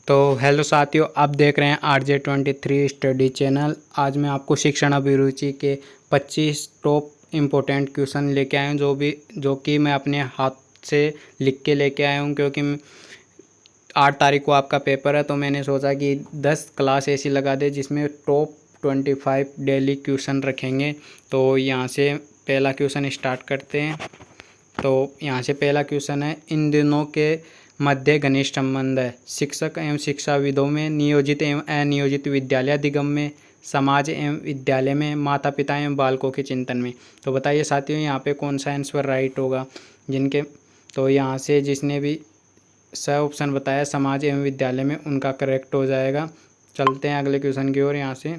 तो हेलो साथियों, आप देख रहे हैं RJ23 स्टडी चैनल। आज मैं आपको शिक्षण अभिरुचि के 25 टॉप इम्पोर्टेंट क्वेश्चन लेके आया हूँ, जो कि मैं अपने हाथ से लिख के लेके आया हूँ, क्योंकि 8 तारीख को आपका पेपर है। तो मैंने सोचा कि 10 क्लास ऐसी लगा दे जिसमें टॉप 25 डेली क्वेश्चन रखेंगे। तो यहाँ से पहला क्वेश्चन स्टार्ट करते हैं। तो यहाँ से पहला क्वेश्चन है, इन दिनों के मध्य घनिष्ठ संबंध है। शिक्षक एवं शिक्षाविदों में, नियोजित एवं अनियोजित विद्यालय अधिगम में, समाज एवं विद्यालय में, माता पिता एवं बालकों के चिंतन में। तो बताइए साथियों, यहाँ पे कौन सा आंसर राइट होगा जिनके। तो यहाँ से जिसने भी स ऑप्शन बताया समाज एवं विद्यालय में, उनका करेक्ट हो जाएगा। चलते हैं अगले क्वेश्चन की ओर। यहाँ से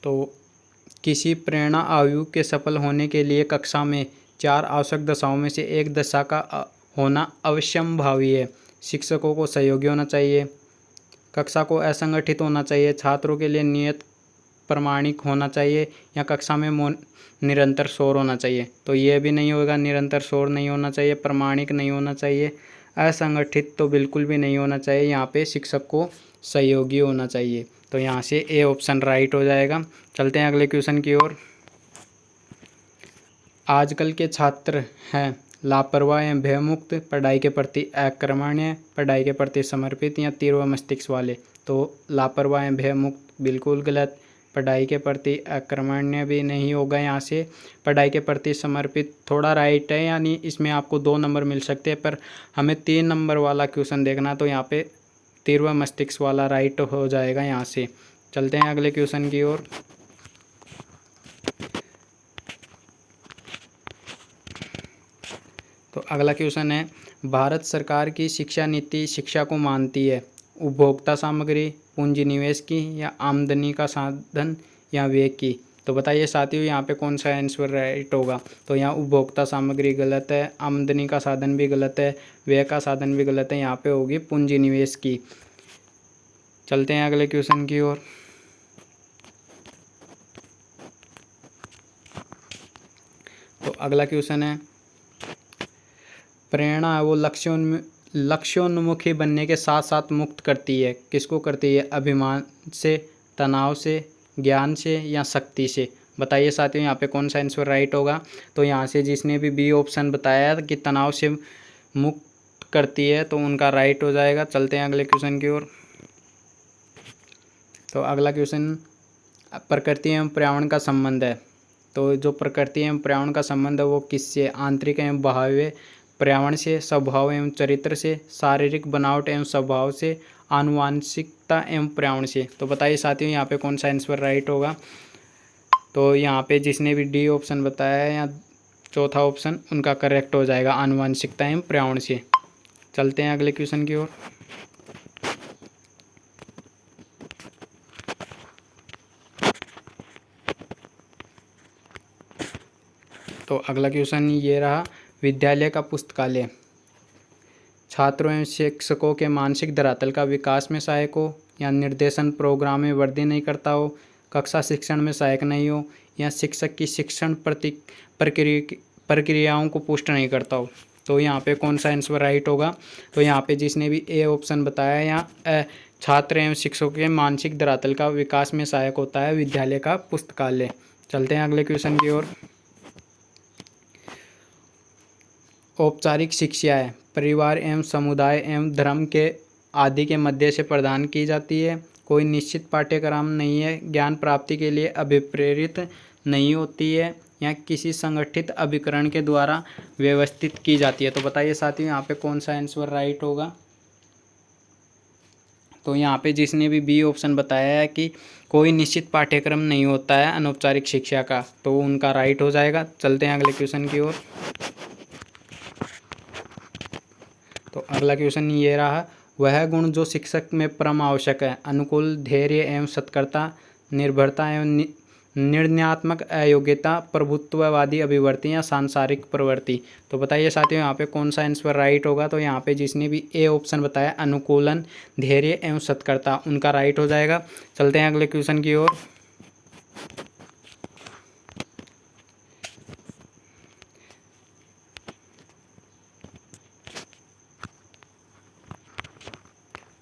तो किसी प्रेरणा आयु के सफल होने के लिए कक्षा में 4 आवश्यक दशाओं में से एक दशा का होना अवश्यंभावी है। शिक्षकों को सहयोगी होना चाहिए, कक्षा को असंगठित होना चाहिए, छात्रों के लिए नियत प्रमाणिक होना चाहिए, या कक्षा में निरंतर शोर होना चाहिए। तो ये भी नहीं होगा, निरंतर शोर नहीं होना चाहिए, प्रमाणिक नहीं होना चाहिए, असंगठित तो बिल्कुल भी नहीं होना चाहिए। यहाँ पे शिक्षक को सहयोगी होना चाहिए। तो यहाँ से ए ऑप्शन राइट हो जाएगा। चलते हैं अगले क्वेश्चन की ओर। आजकल के छात्र हैं लापरवाह एवं भयमुक्त, पढ़ाई के प्रति अकर्मण्य, पढ़ाई के प्रति समर्पित, या तीव्र मस्तिष्क वाले। तो लापरवाह एवं भयमुक्त बिल्कुल गलत, पढ़ाई के प्रति अकर्मण्य भी नहीं होगा। यहाँ से पढ़ाई के प्रति समर्पित थोड़ा राइट है, यानी इसमें आपको 2 नंबर मिल सकते हैं, पर हमें 3 नंबर वाला क्वेश्चन देखना। तो यहाँ पे तीव्र मस्तिष्क वाला राइट हो जाएगा। यहाँ से चलते हैं अगले क्वेश्चन की ओर। तो अगला क्वेश्चन है, भारत सरकार की शिक्षा नीति शिक्षा को मानती है उपभोक्ता सामग्री, पूंजी निवेश की, या आमदनी का साधन, या व्यय की। तो बताइए साथियों, यहाँ पे कौन सा आंसर राइट होगा। तो यहाँ उपभोक्ता सामग्री गलत है, आमदनी का साधन भी गलत है, व्यय का साधन भी गलत है। यहाँ पे होगी पूंजी निवेश की। चलते हैं अगले क्वेश्चन की ओर। तो अगला क्वेश्चन है, प्रेरणा है वो लक्ष्योन्मुखी बनने के साथ साथ मुक्त करती है। किसको करती है? अभिमान से, तनाव से, ज्ञान से, या शक्ति से। बताइए साथियों, यहाँ पे कौन सा आंसर राइट होगा। तो यहाँ से जिसने भी बी ऑप्शन बताया कि तनाव से मुक्त करती है, तो उनका राइट हो जाएगा। चलते हैं अगले क्वेश्चन की ओर। तो अगला क्वेश्चन, प्रकृति एवं पर्यावरण का संबंध है। तो जो प्रकृति एवं पर्यावरण का संबंध है वो किससे? आंतरिक एवं बाह्य पर्यावरण से, स्वभाव एवं चरित्र से, शारीरिक बनावट एवं स्वभाव से, आनुवांशिकता एवं पर्यावरण से। तो बताइए साथियों, यहाँ पे कौन सा आंसर राइट होगा। तो यहाँ पे जिसने भी डी ऑप्शन बताया है या चौथा ऑप्शन, उनका करेक्ट हो जाएगा, आनुवांशिकता एवं पर्यावरण से। चलते हैं अगले क्वेश्चन की ओर। तो अगला क्वेश्चन ये रहा, विद्यालय का पुस्तकालय छात्रों एवं शिक्षकों के मानसिक धरातल का विकास में सहायक हो, या निर्देशन प्रोग्राम में वृद्धि नहीं करता हो, कक्षा शिक्षण में सहायक नहीं हो, या शिक्षक की शिक्षण प्रक्रियाओं को पुष्ट नहीं करता हो। तो यहाँ पे कौन सा आंसर राइट होगा। तो यहाँ पे जिसने भी ए ऑप्शन बताया, या छात्र एवं शिक्षकों के मानसिक धरातल का विकास में सहायक होता है विद्यालय का पुस्तकालय। चलते हैं अगले क्वेश्चन की ओर। औपचारिक शिक्षा है परिवार एवं समुदाय एवं धर्म के आदि के मध्य से प्रदान की जाती है। कोई निश्चित पाठ्यक्रम नहीं है, ज्ञान प्राप्ति के लिए अभिप्रेरित नहीं होती है, या किसी संगठित अभिकरण के द्वारा व्यवस्थित की जाती है। तो बताइए साथियों, यहाँ पे कौन सा आंसर राइट होगा। तो यहाँ पे जिसने भी बी ऑप्शन बताया है कि कोई निश्चित पाठ्यक्रम नहीं होता है अनौपचारिक शिक्षा का, तो उनका राइट हो जाएगा। चलते हैं अगले क्वेश्चन की ओर। तो अगला क्वेश्चन ये रहा, वह गुण जो शिक्षक में परम आवश्यक है, अनुकूल, धैर्य एवं सत्कर्ता, निर्भरता एवं निर्णयात्मक अयोग्यता, प्रभुत्ववादी अभिवृत्ति, या सांसारिक प्रवृत्ति। तो बताइए साथियों, यहाँ पे कौन सा आंसर राइट होगा। तो यहाँ पे जिसने भी ए ऑप्शन बताया, अनुकूलन, धैर्य एवं सत्कर्ता, उनका राइट हो जाएगा। चलते हैं अगले क्वेश्चन की ओर।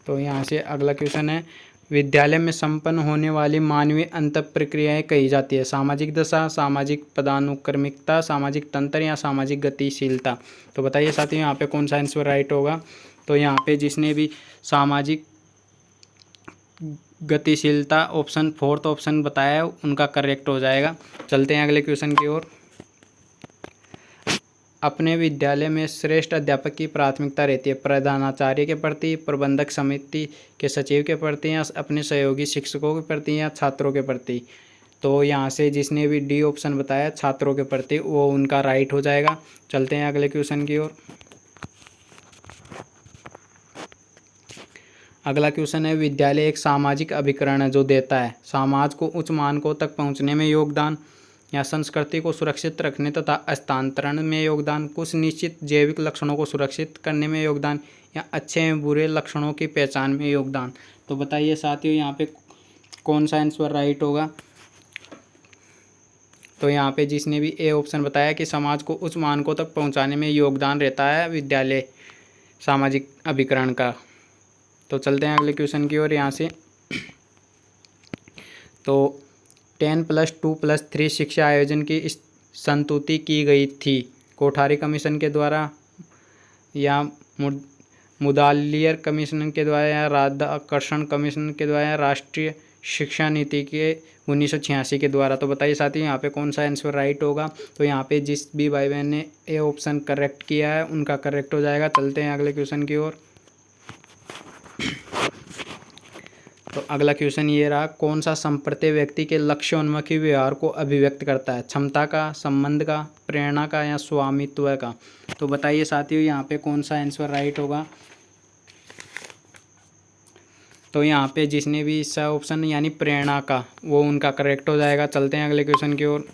तो यहाँ से अगला क्वेश्चन है, विद्यालय में संपन्न होने वाली मानवीय अंतर प्रक्रियाएँ कही जाती है? सामाजिक दशा, सामाजिक पदानुक्रमिकता, सामाजिक तंत्र या सामाजिक गतिशीलता। तो बताइए साथियों यहाँ पे कौन सा आंसर राइट होगा। तो यहाँ पे जिसने भी सामाजिक गतिशीलता ऑप्शन फोर्थ ऑप्शन बताया है उनका करेक्ट हो जाएगा। चलते हैं अगले क्वेश्चन की ओर। अपने विद्यालय में श्रेष्ठ अध्यापक की प्राथमिकता रहती है? प्रधानाचार्य के प्रति, प्रबंधक समिति के सचिव के प्रति, या अपने सहयोगी शिक्षकों के प्रति, या छात्रों के प्रति। तो यहाँ से जिसने भी डी ऑप्शन बताया छात्रों के प्रति, वो उनका राइट हो जाएगा। चलते हैं अगले क्वेश्चन की ओर। अगला क्वेश्चन है, विद्यालय एक सामाजिक अभिकरण है जो देता है समाज को उच्च मानकों तक पहुंचने में योगदान, या संस्कृति को सुरक्षित रखने तथा हस्तांतरण में योगदान, कुछ निश्चित जैविक लक्षणों को सुरक्षित करने में योगदान, या अच्छे एवं बुरे लक्षणों की पहचान में योगदान। तो बताइए साथियों यहाँ पे कौन सा आंसर राइट होगा। तो यहाँ पे जिसने भी ए ऑप्शन बताया कि समाज को उच्च मानकों तक पहुँचाने में योगदान रहता है विद्यालय सामाजिक अभिकरण का। तो चलते हैं अगले क्वेश्चन की ओर। यहाँ से तो 10+2+3 शिक्षा आयोजन की संस्तुति की गई थी? कोठारी कमीशन के द्वारा, या मुदालियर कमीशन के द्वारा, या राधाकृष्णन कमीशन के द्वारा, या राष्ट्रीय शिक्षा नीति के 1986 के द्वारा। तो बताइए साथियों यहाँ पे कौन सा आंसर राइट होगा। तो यहाँ पे जिस भी भाई बहन ने ए ऑप्शन करेक्ट किया है उनका करेक्ट हो जाएगा। चलते हैं अगले क्वेश्चन की ओर। तो अगला क्वेश्चन ये रहा, कौन सा संप्रत्यय व्यक्ति के लक्ष्योन्मुखी व्यवहार को अभिव्यक्त करता है? क्षमता का, संबंध का, प्रेरणा का, या स्वामित्व का। तो बताइए साथियों यहाँ पे कौन सा आंसर राइट होगा। तो यहाँ पे जिसने भी इसका ऑप्शन यानी प्रेरणा का, वो उनका करेक्ट हो जाएगा। चलते हैं अगले क्वेश्चन की ओर।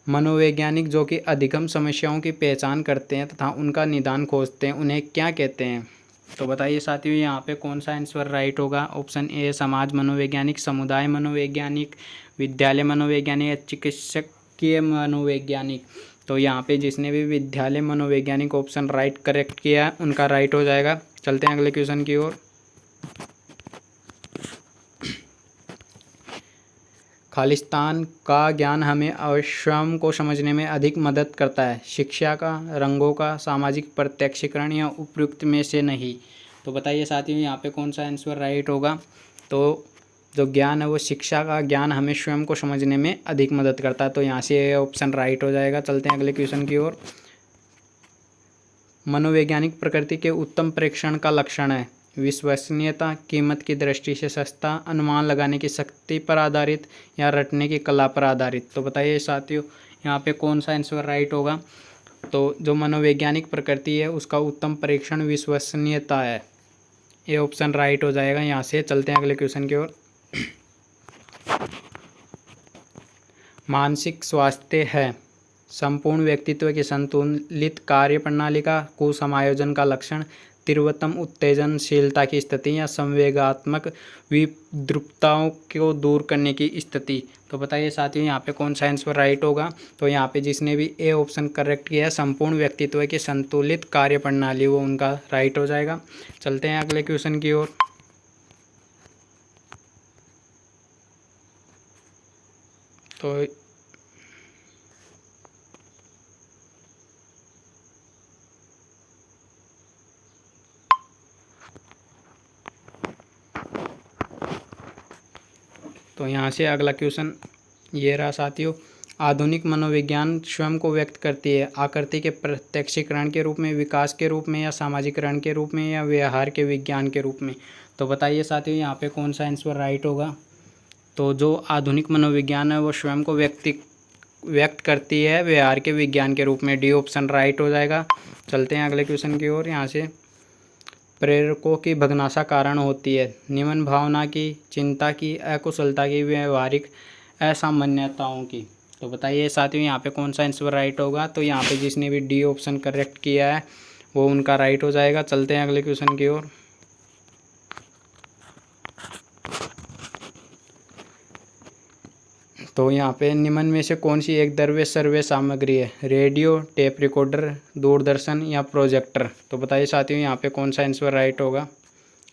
मनोवैज्ञानिक जो कि अधिगम समस्याओं की पहचान करते हैं तथा उनका निदान खोजते हैं, उन्हें क्या कहते हैं? तो बताइए साथियों यहाँ पे कौन सा आंसर राइट होगा। ऑप्शन ए समाज मनोवैज्ञानिक, समुदाय मनोवैज्ञानिक, विद्यालय मनोवैज्ञानिक, या चिकित्सकीय मनोवैज्ञानिक। तो यहाँ पे जिसने भी विद्यालय मनोवैज्ञानिक ऑप्शन राइट करेक्ट किया है उनका राइट हो जाएगा। चलते हैं अगले क्वेश्चन की ओर। खालिस्तान का ज्ञान हमें स्वयं को समझने में अधिक मदद करता है? शिक्षा का, रंगों का, सामाजिक प्रत्यक्षीकरण, या उपयुक्त में से नहीं। तो बताइए साथियों यहाँ पे कौन सा आंसर राइट होगा। तो जो ज्ञान है वो शिक्षा का ज्ञान हमें स्वयं को समझने में अधिक मदद करता है। तो यहाँ से ऑप्शन राइट हो जाएगा। चलते हैं अगले क्वेश्चन की ओर। मनोवैज्ञानिक प्रकृति के उत्तम परीक्षण का लक्षण है? विश्वसनीयता, कीमत की दृष्टि से सस्ता, अनुमान लगाने की शक्ति पर आधारित, या रटने की कला पर आधारित। तो बताइए साथियों यहाँ पे कौन सा आंसर राइट होगा। तो जो मनोवैज्ञानिक प्रकृति है उसका उत्तम परीक्षण विश्वसनीयता है, ये ऑप्शन राइट हो जाएगा। यहाँ से चलते हैं अगले क्वेश्चन की ओर। मानसिक स्वास्थ्य है संपूर्ण व्यक्तित्व की संतुलित कार्य प्रणाली का कुसमायोजन का लक्षण, तीव्रतम उत्तेजनशीलता की स्थिति, या संवेगात्मक विद्रुपताओं को दूर करने की स्थिति। तो बताइए साथियों यहाँ पे कौन सा आंसर राइट होगा। तो यहाँ पे जिसने भी ए ऑप्शन करेक्ट किया है संपूर्ण व्यक्तित्व की संतुलित कार्य प्रणाली, वो उनका राइट हो जाएगा। चलते हैं अगले क्वेश्चन की ओर। तो यहाँ से अगला क्वेश्चन ये रहा साथियों, आधुनिक मनोविज्ञान स्वयं को व्यक्त करती है आकृति के प्रत्यक्षीकरण के रूप में, विकास के रूप में, या सामाजिकरण के रूप में, या व्यवहार के विज्ञान के रूप में। तो बताइए साथियों यहाँ पे कौन सा आंसर राइट होगा। तो जो आधुनिक मनोविज्ञान है वो स्वयं को व्यक्त करती है व्यवहार के विज्ञान के रूप में, डी ऑप्शन राइट हो जाएगा। चलते हैं अगले क्वेश्चन की ओर। यहाँ से प्रेरकों की भग्नाशा कारण होती है? निम्न भावना की, चिंता की, अकुशलता की, व्यवहारिक असामान्यताओं की। तो बताइए साथियों यहाँ पे कौन सा आंसर राइट होगा। तो यहाँ पे जिसने भी डी ऑप्शन करेक्ट किया है वो उनका राइट हो जाएगा। चलते हैं अगले क्वेश्चन की ओर। तो यहाँ पे निम्न में से कौन सी एक द्रव्य सर्वे सामग्री है? रेडियो, टेप रिकॉर्डर, दूरदर्शन या प्रोजेक्टर। तो बताइए साथियों यहाँ पे कौन सा आंसर राइट होगा।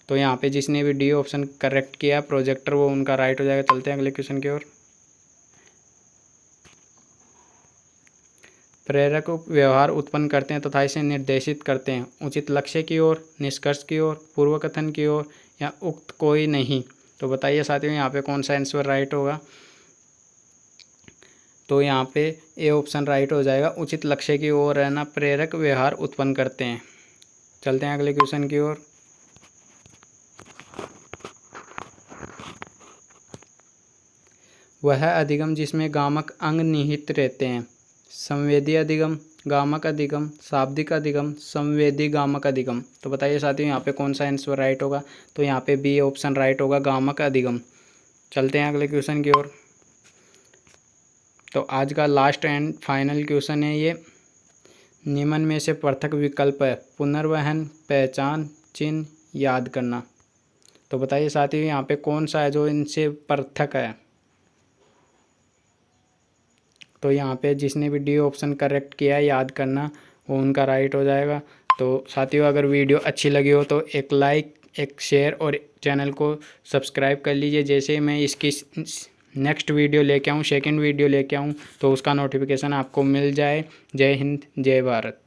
तो यहाँ पे जिसने भी डी ऑप्शन करेक्ट किया प्रोजेक्टर, वो उनका राइट हो जाएगा। चलते हैं अगले क्वेश्चन की ओर। प्रेरक व्यवहार उत्पन्न करते हैं तथा इसे निर्देशित करते हैं। उचित लक्ष्य की ओर, निष्कर्ष की ओर, पूर्व कथन की ओर या उक्त कोई नहीं। तो बताइए साथियों यहाँ पे कौन सा आंसर राइट होगा। तो यहाँ पे ए ऑप्शन राइट हो जाएगा। उचित लक्ष्य की ओर रहना प्रेरक व्यवहार उत्पन्न करते हैं। चलते हैं अगले क्वेश्चन की ओर। वह अधिगम जिसमें गामक अंग निहित रहते हैं। संवेदी अधिगम, गामक अधिगम, शाब्दिक अधिगम, संवेदी गामक अधिगम। तो बताइए साथियों यहाँ पे कौन सा आंसर राइट होगा। तो यहाँ पे बी ऑप्शन राइट होगा, गामक अधिगम। चलते हैं अगले क्वेश्चन की ओर। तो आज का लास्ट एंड फाइनल क्वेश्चन है ये। निम्न में से पृथक विकल्प है। पुनर्वहन, पहचान, चिन्ह, याद करना। तो बताइए साथियों यहाँ पे कौन सा है जो इनसे पृथक है। तो यहाँ पे जिसने भी डी ऑप्शन करेक्ट किया है, याद करना, वो उनका राइट हो जाएगा। तो साथियों अगर वीडियो अच्छी लगी हो तो एक लाइक, एक शेयर और चैनल को सब्सक्राइब कर लीजिए। जैसे ही मैं इसकी नेक्स्ट वीडियो लेके आऊँ, सेकंड वीडियो लेके आऊँ, तो उसका नोटिफिकेशन आपको मिल जाए। जय हिंद, जय भारत।